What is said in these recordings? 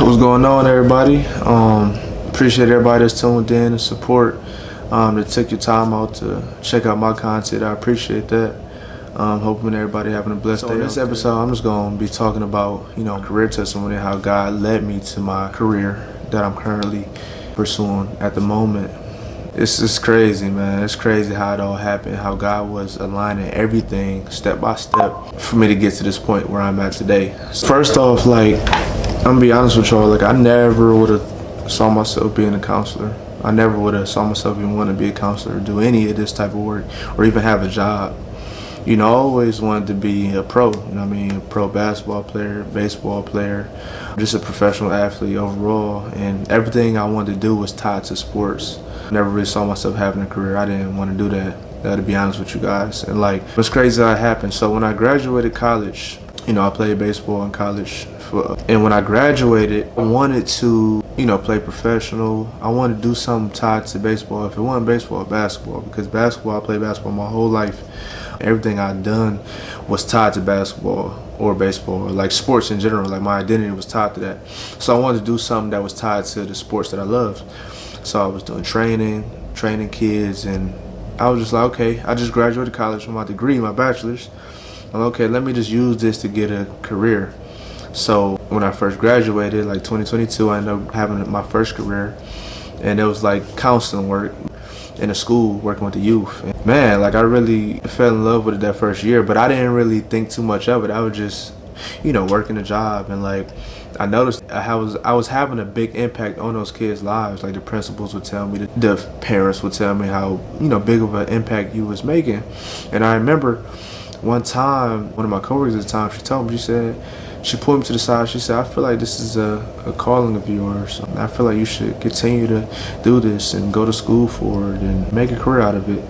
What's going on, everybody? Appreciate everybody that's tuned in and support. That took your time out to check out my content. I appreciate that. Hoping everybody having a blessed day. In this episode, I'm just gonna be talking about career testimony, how God led me to my career that I'm currently pursuing at the moment. It's just crazy, man. It's crazy how it all happened, how God was aligning everything step by step for me to get to this point where I'm at today. So first off, I'm gonna be honest with y'all, I never would have saw myself being a counselor. I never would have saw myself even want to be a counselor or do any of this type of work or even have a job. I always wanted to be a pro, a pro basketball player, baseball player, just a professional athlete overall. And everything I wanted to do was tied to sports. I never really saw myself having a career. I didn't want to do that, to be honest with you guys. And it's crazy how it happened. So when I graduated college, I played baseball in college. And when I graduated, I wanted to, play professional. I wanted to do something tied to baseball. If it wasn't baseball, basketball. Because basketball, I played basketball my whole life. Everything I'd done was tied to basketball or baseball, or sports in general. My identity was tied to that. So I wanted to do something that was tied to the sports that I loved. So I was doing training kids, and I was just like, okay, I just graduated college with my degree, my bachelor's. I'm okay, let me just use this to get a career. So when I first graduated, 2022, I ended up having my first career, and it was counseling work in a school, working with the youth. And man, I really fell in love with it that first year, but I didn't really think too much of it. I was just, working a job, and I noticed I was having a big impact on those kids' lives. The principals would tell me, the parents would tell me how, big of an impact you was making. And I remember one time, one of my coworkers at the time, she pulled me to the side. She said, I feel like this is a calling of yours. I feel like you should continue to do this and go to school for it and make a career out of it.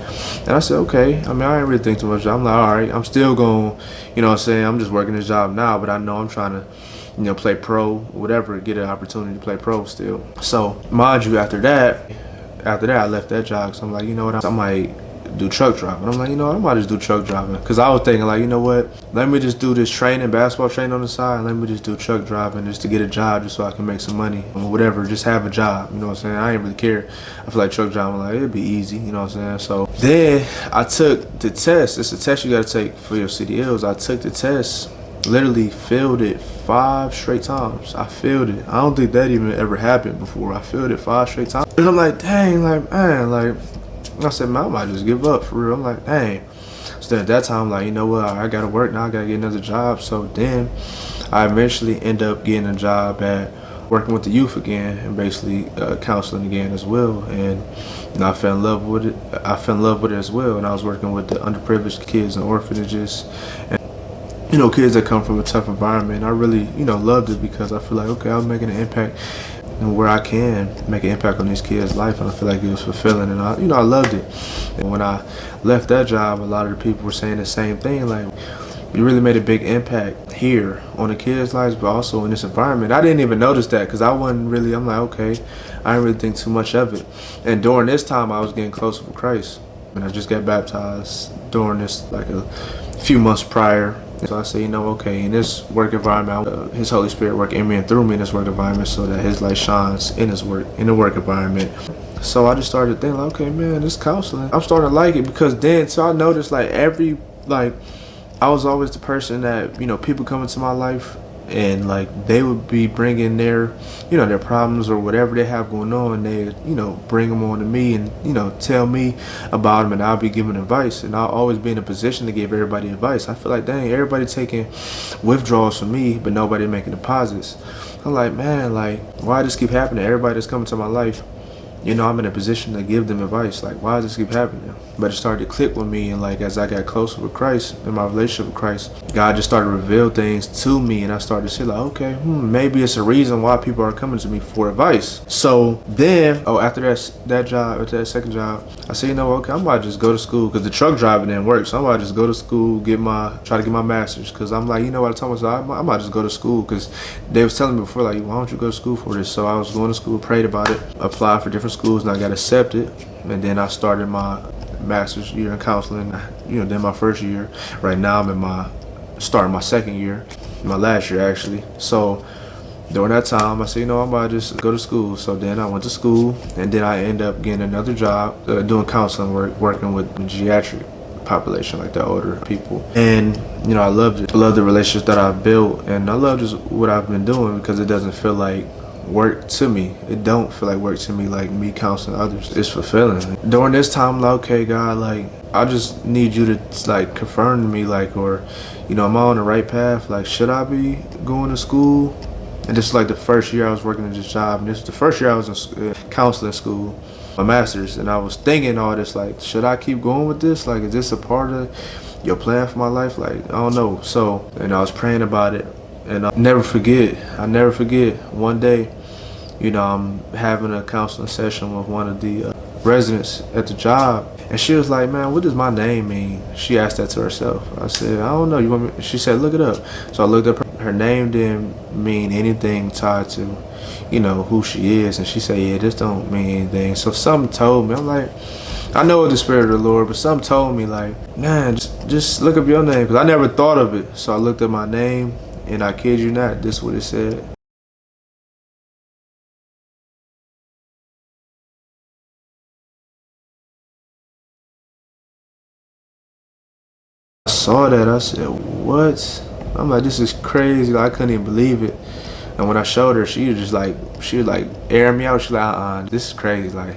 And I said, okay. I didn't really think too much. I'm like, all right, I'm still going, I'm just working this job now, but I know I'm trying to, play pro, whatever, get an opportunity to play pro still. So mind you, after that, I left that job. So I'm like, you know what, I might do truck driving. I'm like, I might just do truck driving. Because I was thinking, let me just do this basketball training on the side, and let me just do truck driving just to get a job just so I can make some money or whatever, just have a job, I ain't really care. I feel like truck driving, it'd be easy, So then I took the test. It's a test you got to take for your CDLs. I took the test, literally failed it 5 straight times. I failed it. I don't think that even ever happened before. I failed it 5 straight times. And I'm like, dang, man, I said, man, I might just give up for real. I'm like, dang. So then at that time, I'm like, you know what, I gotta work now, I gotta get another job. So then I eventually end up getting a job at working with the youth again and basically counseling again as well. And I fell in love with it. I fell in love with it as well. And I was working with the underprivileged kids in orphanages and kids that come from a tough environment. I really, loved it because I feel like, okay, I was making an impact and where I can make an impact on these kids' life, and I feel like it was fulfilling, and I loved it. And when I left that job, a lot of the people were saying the same thing, you really made a big impact here on the kids' lives, but also in this environment. I didn't even notice that because I'm like, okay, I didn't really think too much of it. And during this time, I was getting closer with Christ, and I just got baptized during this, a few months prior. So I say, okay, in this work environment, His Holy Spirit work in me and through me in this work environment so that His light shines in the work environment. So I just started thinking, okay, man, this counseling, I'm starting to like it because then, so I noticed I was always the person that, people come into my life and they would be bringing their, their problems or whatever they have going on. They, bring them on to me and, tell me about them, and I'll be giving advice, and I'll always be in a position to give everybody advice. I feel like, dang, everybody taking withdrawals from me, but nobody making deposits. I'm like, man, why does this keep happening? Everybody that's coming to my life, I'm in a position to give them advice. Why does this keep happening? But it started to click with me, and as I got closer with Christ, in my relationship with Christ, God just started to reveal things to me, and I started to see okay, maybe it's a reason why people are coming to me for advice. So then, after that job, after that second job, I said, okay, I might just go to school, because the truck driving didn't work, so I might just go to school, try to get my master's, because I'm like, what I told myself, I might just go to school, because they was telling me before, why don't you go to school for this? So I was going to school, prayed about it, applied for different schools, and I got accepted, and then I started my master's year in counseling, then my first year. Right now I'm starting my second year, my last year actually. So During that time, I said, I'm about to just go to school. So then I went to school, and then I ended up getting another job doing counseling work, working with geriatric population, like the older people. And I loved it. I love the relationships that I've built, and I love just what I've been doing because it doesn't feel like work to me. It don't feel like work to me, like me counseling others. It's fulfilling. During this time, like, okay, God, like, I just need you to like confirm to me, like, or am I on the right path? Like, should I be going to school? And this is like the first year I was working at this job, and this is the first year I was in counseling school, my master's, and I was thinking all this, like, should I keep going with this? Like, is this a part of your plan for my life? Like, I don't know. So, and I was praying about it, and I never forget one day, I'm having a counseling session with one of the residents at the job, and she was like, man, what does my name mean? She asked that to herself. I said, I don't know. You want me? She said, look it up. So I looked up her name. Didn't mean anything tied to, who she is. And she said, yeah, this don't mean anything. So something told me. I'm like, I know it's the Spirit of the Lord, but something told me, like, man, just look up your name, because I never thought of it. So I looked up my name, and I kid you not, this is what it said. I saw that, I said, what? I'm like, this is crazy. Like, I couldn't even believe it. And when I showed her, she was like airing me out. She like, this is crazy. Like,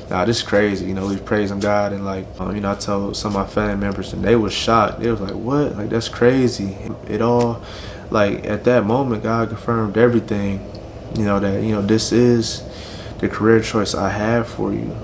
nah, this is crazy. We praising God, and like, I told some of my family members, and they was shocked. They was like, what? Like, that's crazy. It all, like, at that moment, God confirmed everything. That this is the career choice I have for you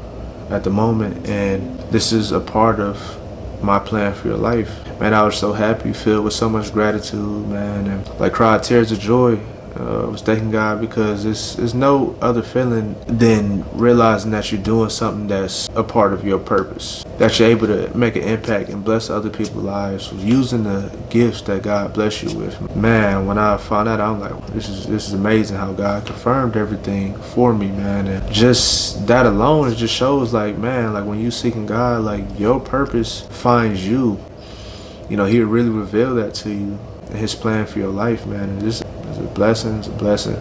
at the moment, and this is a part of my plan for your life. Man, I was so happy, filled with so much gratitude, man, and like cried tears of joy. I was thanking God because there's no other feeling than realizing that you're doing something that's a part of your purpose, that you're able to make an impact and bless other people's lives using the gifts that God bless you with. Man, when I found out, I'm like, this is amazing how God confirmed everything for me, man. And just that alone, it just shows, like, man, like when you seeking God, like your purpose finds you. He really revealed that to you, His plan for your life, man. And this is a blessing. It's a blessing.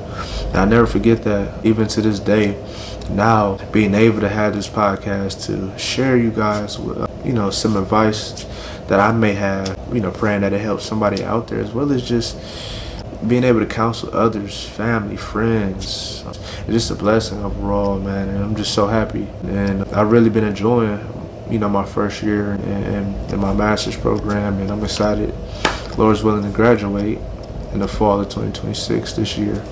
And I never forget that, even to this day. Now, being able to have this podcast to share you guys with, some advice that I may have, praying that it helps somebody out there, as well as just being able to counsel others, family, friends. It's just a blessing overall, man. And I'm just so happy. And I've really been enjoying my first year in my master's program, and I'm excited, Lord's willing, to graduate in the fall of 2026 this year.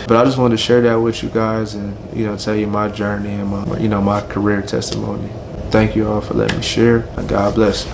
But I just wanted to share that with you guys, and tell you my journey and my my career testimony. Thank you all for letting me share. God bless.